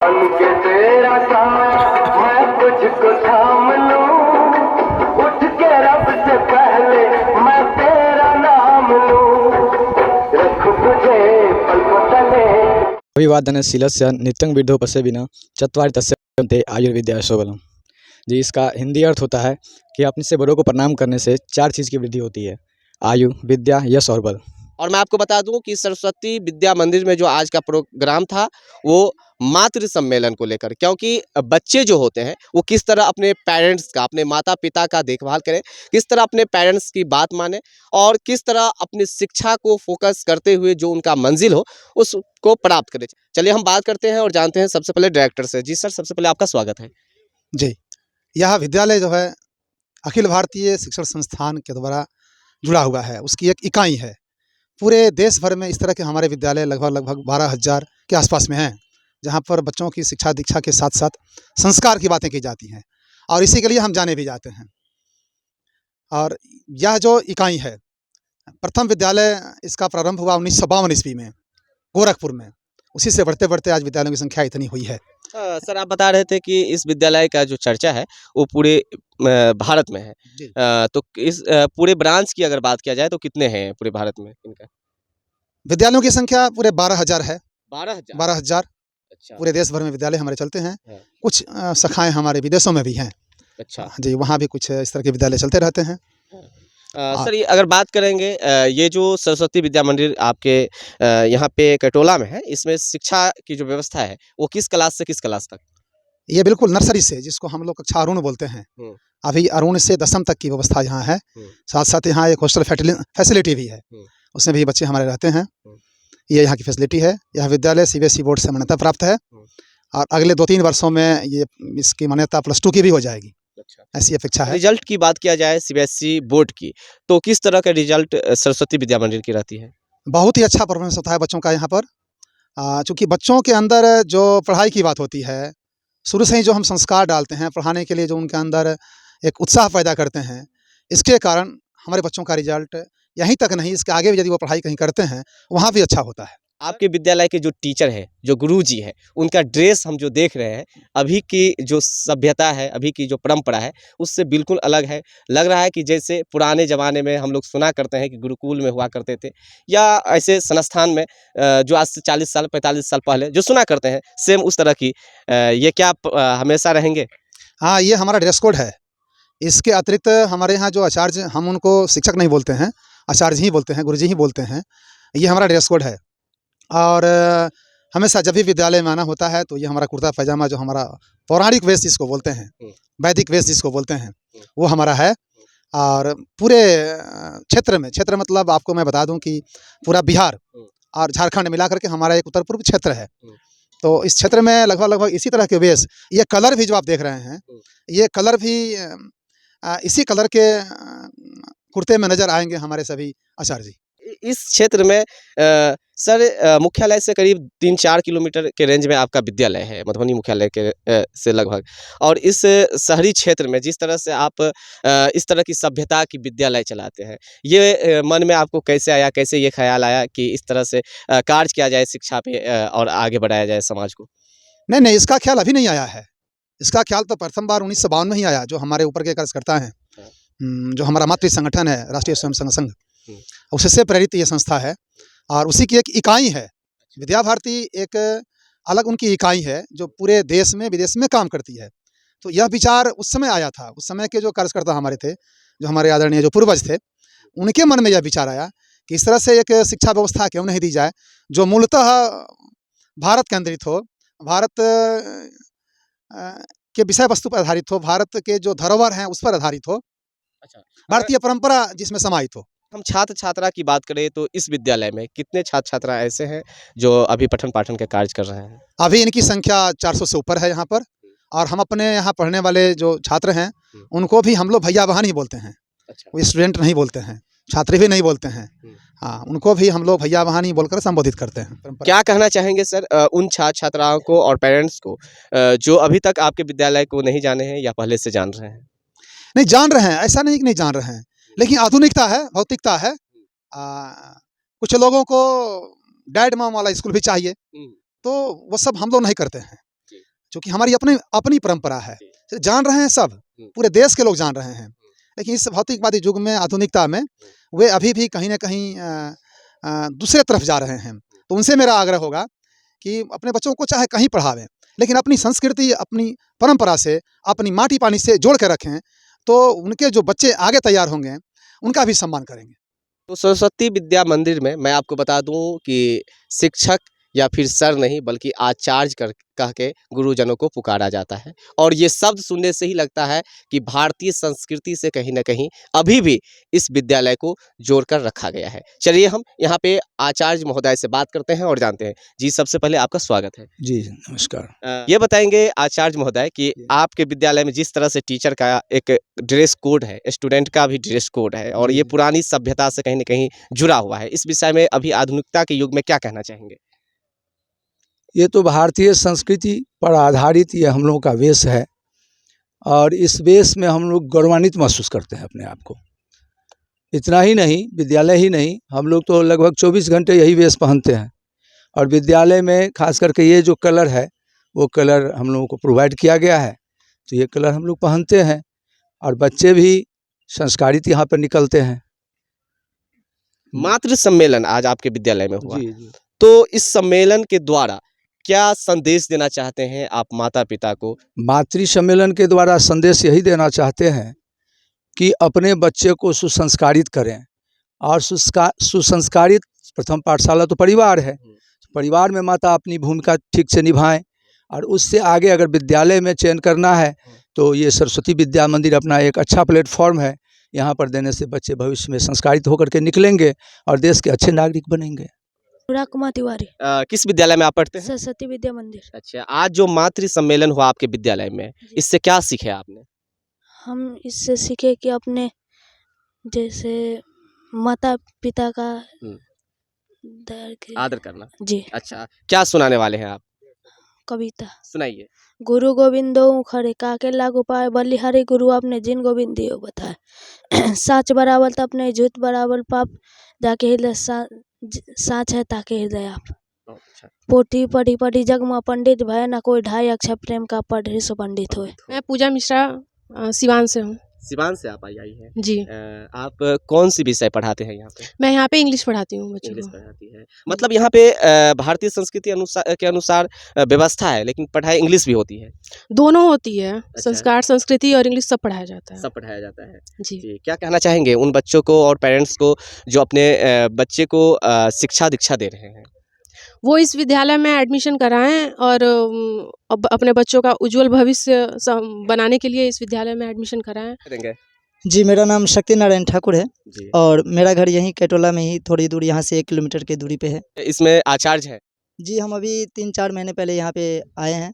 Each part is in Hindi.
बन के तेरा साया मैं तुझको थाम लूं, उठ के रब से पहले मैं तेरा नाम लूं, रख मुझे पल तले। अभिवादनशीलस्य नित्यं विद्योपस्य विना चत्वारि तस्य ते आयुर्विद्या शोभनम। जी, इसका हिंदी अर्थ होता है कि अपने से बड़ों को प्रणाम करने से 4 चीज़ की वृद्धि होती है: आयु, विद्या, यश और बल। और मैं आपको बता दूं कि सरस्वती विद्या मंदिर में जो आज का प्रोग्राम था वो मातृ सम्मेलन को लेकर, क्योंकि बच्चे जो होते हैं वो किस तरह अपने पेरेंट्स का, अपने माता पिता का देखभाल करें, किस तरह अपने पेरेंट्स की बात माने और किस तरह अपनी शिक्षा को फोकस करते हुए जो उनका मंजिल हो उसको प्राप्त करें। चलिए हम बात करते हैं और जानते हैं सबसे पहले डायरेक्टर से। जी सर, सबसे पहले आपका स्वागत है। जी, यह विद्यालय जो है अखिल भारतीय शिक्षण संस्थान के द्वारा जुड़ा हुआ है, उसकी एक इकाई है। पूरे देश भर में इस तरह के हमारे विद्यालय लगभग 12,000 के आसपास में हैं, जहाँ पर बच्चों की शिक्षा दीक्षा के साथ साथ संस्कार की बातें की जाती हैं और इसी के लिए हम जाने भी जाते हैं। और यह जो इकाई है, प्रथम विद्यालय इसका प्रारंभ हुआ 1952 ईस्वी में गोरखपुर में। उसी से बढ़ते बढ़ते आज विद्यालयों की संख्या इतनी हुई है। सर, आप बता रहे थे कि इस विद्यालय का जो चर्चा है वो पूरे भारत में है। जी। तो इस पूरे ब्रांच की अगर बात किया जाए तो कितने हैं पूरे भारत में इनका? विद्यालयों की संख्या पूरे 12,000 है। 12,000। 12,000 अच्छा। पूरे देश भर में विद्यालय हमारे चलते हैं। हाँ। कुछ शाखाएं हमारे विदेशों में भी हैं। अच्छा। जी, वहाँ भी कुछ इस तरह के विद्यालय चलते रहते हैं। सर, ये अगर बात करेंगे ये जो सरस्वती विद्या मंदिर आपके यहाँ पे कटोला में है, इसमें शिक्षा की जो व्यवस्था है वो किस क्लास से किस क्लास तक? ये बिल्कुल नर्सरी से, जिसको हम लोग कक्षा अरुण बोलते हैं, अभी अरुण से 10वीं तक की व्यवस्था यहाँ है। साथ साथ यहाँ एक हॉस्टल फैसिलिटी भी है, उसमें भी बच्चे हमारे रहते हैं। ये यहाँ की फैसिलिटी है। यह विद्यालय सीबीएसई बोर्ड से मान्यता प्राप्त है और अगले 2-3 वर्षों में ये इसकी मान्यता +2 की भी हो जाएगी। अच्छा। ऐसी अपेक्षा है। रिजल्ट की बात किया जाए सीबीएसई बोर्ड की, तो किस तरह का रिजल्ट सरस्वती विद्या मंदिर की रहती है? बहुत ही अच्छा परफॉर्मेंस होता है बच्चों का यहाँ पर। चूँकि बच्चों के अंदर जो पढ़ाई की बात होती है, शुरू से ही जो हम संस्कार डालते हैं पढ़ाने के लिए, जो उनके अंदर एक उत्साह पैदा करते हैं, इसके कारण हमारे बच्चों का रिजल्ट यहीं तक नहीं, इसके आगे भी यदि वो पढ़ाई कहीं करते हैं, वहाँ भी अच्छा होता है। आपके विद्यालय के जो टीचर हैं, जो गुरुजी हैं, उनका ड्रेस हम जो देख रहे हैं, अभी की जो सभ्यता है, अभी की जो परंपरा है, उससे बिल्कुल अलग है। लग रहा है कि जैसे पुराने ज़माने में हम लोग सुना करते हैं कि गुरुकुल में हुआ करते थे, या ऐसे संस्थान में जो आज से 40 साल, 45 साल पहले जो सुना करते हैं, सेम उस तरह की ये क्या आप हमेशा रहेंगे? हाँ, ये हमारा ड्रेस कोड है। इसके अतिरिक्त हमारे यहाँ जो आचार्य, हम उनको शिक्षक नहीं बोलते हैं, आचार्य ही बोलते हैं, गुरुजी ही बोलते हैं। ये हमारा ड्रेस कोड है। और हमेशा जब भी विद्यालय में आना होता है तो ये हमारा कुर्ता पैजामा, जो हमारा पौराणिक वेश जिसको बोलते हैं, वैदिक वेश जिसको बोलते हैं, वो हमारा है। और पूरे क्षेत्र मतलब आपको मैं बता दूं कि पूरा बिहार और झारखंड मिला करके हमारा एक उत्तर पूर्व क्षेत्र है। तो इस क्षेत्र में लगभग इसी तरह के वेश, ये कलर भी जो आप देख रहे हैं, ये कलर भी इसी कलर के कुर्ते में नज़र आएंगे हमारे सभी आचार्य जी। इस क्षेत्र में सर, मुख्यालय से करीब 3-4 किलोमीटर के रेंज में आपका विद्यालय है, मधुबनी मुख्यालय के से लगभग। और इस शहरी क्षेत्र में जिस तरह से आप इस तरह की सभ्यता की विद्यालय चलाते हैं, ये मन में आपको कैसे आया, कैसे ये ख्याल आया कि इस तरह से कार्य किया जाए शिक्षा पे और आगे बढ़ाया जाए समाज को? नहीं, इसका ख्याल अभी नहीं आया है। इसका ख्याल तो प्रथम बार 1952 में ही आया, जो हमारे ऊपर के कार्यकर्ता हैं, जो हमारा मातृ संगठन है राष्ट्रीय स्वयं सेवक संघ, उससे प्रेरित ये संस्था है और उसी की एक इकाई है। विद्या भारती एक अलग उनकी इकाई है जो पूरे देश में विदेश में काम करती है। तो यह विचार उस समय आया था। उस समय के जो कार्यकर्ता हमारे थे, जो हमारे आदरणीय जो पूर्वज थे, उनके मन में यह विचार आया कि इस तरह से एक शिक्षा व्यवस्था क्यों नहीं दी जाए जो मूलतः भारत केंद्रित हो, भारत के विषय वस्तु पर आधारित हो, भारत के जो धरोहर हैं उस पर आधारित हो, अच्छा। भारतीय परंपरा जिसमें समाहित हो। हम छात्र छात्रा की बात करें तो इस विद्यालय में कितने छात्र छात्रा ऐसे हैं जो अभी पठन पाठन का कार्य कर रहे हैं? अभी इनकी संख्या 400 से ऊपर है यहाँ पर। और हम अपने यहाँ पढ़ने वाले जो छात्र हैं उनको भी हम लोग भैया बहन ही बोलते हैं। अच्छा। वो स्टूडेंट नहीं बोलते हैं, छात्र भी नहीं बोलते हैं। हाँ, उनको भी हम लोग भैया बहन ही बोलकर संबोधित करते हैं। क्या कहना चाहेंगे सर उन छात्र छात्राओं को और पेरेंट्स को जो अभी तक आपके विद्यालय को नहीं जाने हैं या पहले से जान रहे हैं? नहीं, जान रहे हैं, ऐसा नहीं कि नहीं जान रहे हैं, लेकिन आधुनिकता है, भौतिकता है। कुछ लोगों को डैड मॉम वाला स्कूल भी चाहिए, तो वो सब हम लोग नहीं करते हैं। क्योंकि हमारी अपनी अपनी परंपरा है, जान रहे हैं सब, पूरे देश के लोग जान रहे हैं। लेकिन इस भौतिकवादी युग में, आधुनिकता में, वे अभी भी कहीं ना कहीं दूसरे तरफ जा रहे हैं। तो उनसे मेरा आग्रह होगा कि अपने बच्चों को चाहे कहीं पढ़ावें, लेकिन अपनी संस्कृति, अपनी परंपरा से, अपनी माटी पानी से जोड़ कर रखें, तो उनके जो बच्चे आगे तैयार होंगे उनका भी सम्मान करेंगे। तो सरस्वती विद्या मंदिर में मैं आपको बता दूं कि शिक्षक या फिर सर नहीं बल्कि आचार्य कर कह के गुरुजनों को पुकारा जाता है, और ये शब्द सुनने से ही लगता है कि भारतीय संस्कृति से कहीं ना कहीं अभी भी इस विद्यालय को जोड़कर रखा गया है। चलिए हम यहाँ पे आचार्य महोदय से बात करते हैं और जानते हैं। जी, सबसे पहले आपका स्वागत है। जी नमस्कार। ये बताएंगे आचार्य महोदय कि आपके विद्यालय में जिस तरह से टीचर का एक ड्रेस कोड है, स्टूडेंट का भी ड्रेस कोड है, और ये पुरानी सभ्यता से कहीं ना कहीं जुड़ा हुआ है, इस विषय में अभी आधुनिकता के युग में क्या कहना चाहेंगे? ये तो भारतीय संस्कृति पर आधारित ये हम लोगों का वेश है, और इस वेश में हम लोग गौरवान्वित महसूस करते हैं अपने आप को। इतना ही नहीं, विद्यालय ही नहीं, हम लोग तो लगभग 24 घंटे यही वेश पहनते हैं। और विद्यालय में खास करके ये जो कलर है, वो कलर हम लोगों को प्रोवाइड किया गया है, तो ये कलर हम लोग पहनते हैं, और बच्चे भी संस्कारित यहाँ पर निकलते हैं। मातृ सम्मेलन आज आपके विद्यालय में हुआ, जी। तो इस सम्मेलन के द्वारा क्या संदेश देना चाहते हैं आप माता पिता को? मातृ सम्मेलन के द्वारा संदेश यही देना चाहते हैं कि अपने बच्चे को सुसंस्कारित करें, और सुसंस्कारित प्रथम पाठशाला तो परिवार है। परिवार में माता अपनी भूमिका ठीक से निभाएं, और उससे आगे अगर विद्यालय में चयन करना है तो ये सरस्वती विद्या मंदिर अपना एक अच्छा प्लेटफॉर्म है। यहाँ पर देने से बच्चे भविष्य में संस्कारित होकर के निकलेंगे और देश के अच्छे नागरिक बनेंगे। कुमार तिवारी, किस विद्यालय में आप पढ़ते हैं? सरस्वती विद्या मंदिर। अच्छा, आज जो मातृ सम्मेलन हुआ आपके विद्यालय में, इससे क्या सीखे आपने? हम इससे सीखे कि अपने जैसे माता पिता का आदर करना। जी। अच्छा, क्या सुनाने वाले हैं आप? कविता सुनाइए। गुरु गोविंदो खरे काके लागू पाए, बलिहारी गुरु आपने जिन गोविंद दियो बताए। साच बराबर तप नहीं, झूठ बराबर पाप, जाके हृदय साच है ताके हृदय आप। अच्छा, पोटी पढ़ी पढ़ी जगमा पंडित भय, ना कोई ढाई अक्षर प्रेम का पढ़े सो पंडित होए। मैं पूजा मिश्रा सिवान से हूँ। सिवान से आप आई हैं? जी। आप कौन सी विषय पढ़ाते हैं यहाँ पे? मैं यहाँ पे इंग्लिश पढ़ाती हूँ बच्चों इंग्लिश को। पढ़ाती है, मतलब यहाँ पे भारतीय संस्कृति के अनुसार व्यवस्था है, लेकिन पढ़ाई इंग्लिश भी होती है? दोनों होती है, संस्कार, संस्कृति और इंग्लिश सब पढ़ाया जाता है। सब पढ़ाया जाता है। जी। जी, क्या कहना चाहेंगे उन बच्चों को और पेरेंट्स को जो अपने बच्चे को शिक्षा दीक्षा दे रहे हैं? वो इस विद्यालय में एडमिशन कराएं और अब अपने बच्चों का उज्जवल भविष्य बनाने के लिए इस विद्यालय में एडमिशन कराएं। देंगे। जी, मेरा नाम शक्ति नारायण ठाकुर है, जी। और मेरा घर यहीं कैटोला में ही, थोड़ी दूर यहाँ से 1 किलोमीटर की दूरी पे है। इसमें आचार्य है? जी, हम अभी 3-4 महीने पहले यहाँ पे आए हैं,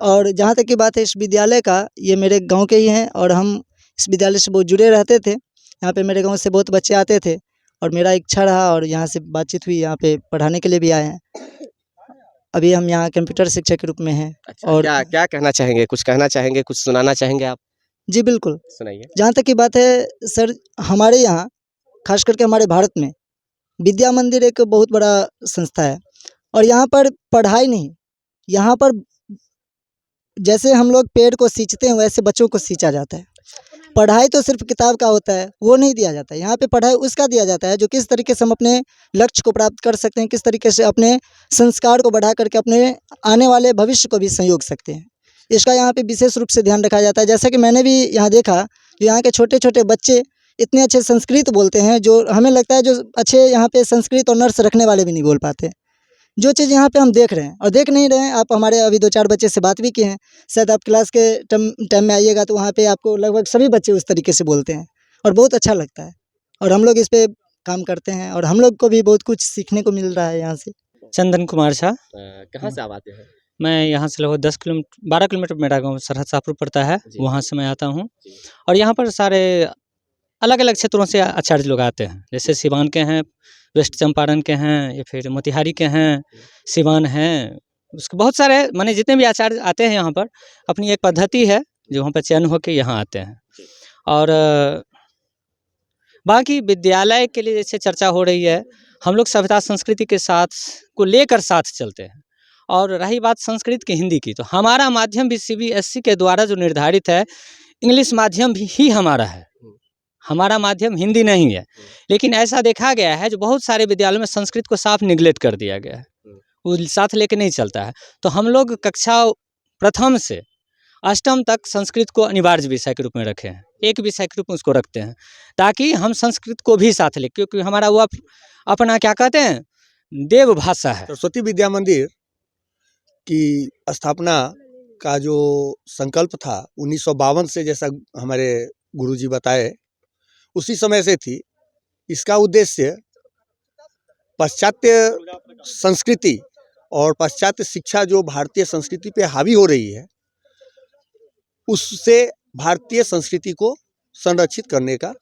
और जहाँ तक की बात है इस विद्यालय का, ये मेरे गांव के ही हैं, और हम इस विद्यालय से बहुत जुड़े रहते थे। यहाँ पे मेरे गांव से बहुत बच्चे आते थे, और मेरा इच्छा रहा और यहाँ से बातचीत हुई, यहाँ पे पढ़ाने के लिए भी आए हैं। अभी हम यहाँ कंप्यूटर शिक्षक के रूप में हैं। अच्छा, और क्या क्या कहना चाहेंगे? कुछ कहना चाहेंगे, कुछ सुनाना चाहेंगे आप? जी बिल्कुल, सुनाइए। जहाँ तक की बात है सर, हमारे यहाँ खास करके हमारे भारत में विद्या मंदिर एक बहुत बड़ा संस्था है, और यहाँ पर पढ़ाई नहीं, यहाँ पर जैसे हम लोग पेड़ को सींचते हैं वैसे बच्चों को सींचा जाता है। पढ़ाई तो सिर्फ किताब का होता है, वो नहीं दिया जाता है। यहाँ पे पढ़ाई उसका दिया जाता है जो किस तरीके से हम अपने लक्ष्य को प्राप्त कर सकते हैं, किस तरीके से अपने संस्कार को बढ़ा करके अपने आने वाले भविष्य को भी संयोग सकते हैं। इसका यहाँ पे विशेष रूप से ध्यान रखा जाता है। जैसा कि मैंने भी यहाँ देखा, जो यहाँ के छोटे छोटे बच्चे इतने अच्छे संस्कृत बोलते हैं, जो हमें लगता है जो अच्छे यहाँ पे संस्कृत और नर्स रखने वाले भी नहीं बोल पाते। जो चीज़ यहाँ पे हम देख रहे हैं और देख नहीं रहे हैं, आप हमारे अभी 2-4 बच्चे से बात भी किए हैं, शायद आप क्लास के टाइम में आइएगा तो वहाँ पे आपको लगभग सभी बच्चे उस तरीके से बोलते हैं, और बहुत अच्छा लगता है। और हम लोग इस पे काम करते हैं, और हम लोग को भी बहुत कुछ सीखने को मिल रहा है यहाँ से। चंदन कुमार झा, कहाँ से आप आते हैं? मैं यहाँ से लगभग 12 किलोमीटर मेरा गांव सरहद शाहपुर पड़ता है, वहाँ से मैं आता हूँ। और यहाँ पर सारे अलग अलग क्षेत्रों से आचार्य लोग आते हैं, जैसे सिवान के हैं, वेस्ट चंपारण के हैं, या फिर मोतिहारी के हैं, सिवान हैं, उसके बहुत सारे माने जितने भी आचार्य आते हैं यहाँ पर, अपनी एक पद्धति है जो वहाँ पर चयन होकर यहाँ आते हैं। और बाकी विद्यालय के लिए जैसे चर्चा हो रही है, हम लोग सभ्यता संस्कृति के साथ को लेकर साथ चलते हैं, और रही बात संस्कृत की हिंदी की, तो हमारा माध्यम भी CBSE के द्वारा जो निर्धारित है, इंग्लिश माध्यम भी ही हमारा है, हमारा माध्यम हिंदी नहीं है। लेकिन ऐसा देखा गया है जो बहुत सारे विद्यालयों में संस्कृत को साफ निगलेक्ट कर दिया गया है, वो साथ लेके नहीं चलता है। तो हम लोग कक्षा प्रथम से अष्टम तक संस्कृत को अनिवार्य विषय के रूप में रखे हैं, एक विषय के रूप में उसको रखते हैं, ताकि हम संस्कृत को भी साथ लें, क्योंकि हमारा वो अपना क्या कहते हैं, देव भाषा है। सरस्वती विद्या मंदिर की स्थापना का जो संकल्प था 1952 से, जैसा हमारे गुरुजी बताए, उसी समय से थी। इसका उद्देश्य पाश्चात्य संस्कृति और पाश्चात्य शिक्षा जो भारतीय संस्कृति पे हावी हो रही है, उससे भारतीय संस्कृति को संरक्षित करने का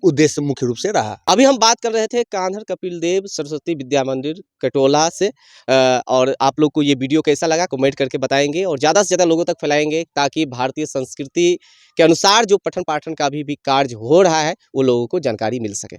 उद्देश्य मुख्य रूप से रहा। अभी हम बात कर रहे थे कान्हर कपिल देव सरस्वती विद्या मंदिर कटोला से। और आप लोग को ये वीडियो कैसा लगा कमेंट करके बताएंगे और ज़्यादा से ज़्यादा लोगों तक फैलाएंगे, ताकि भारतीय संस्कृति के अनुसार जो पठन पाठन का भी कार्य हो रहा है वो लोगों को जानकारी मिल सके।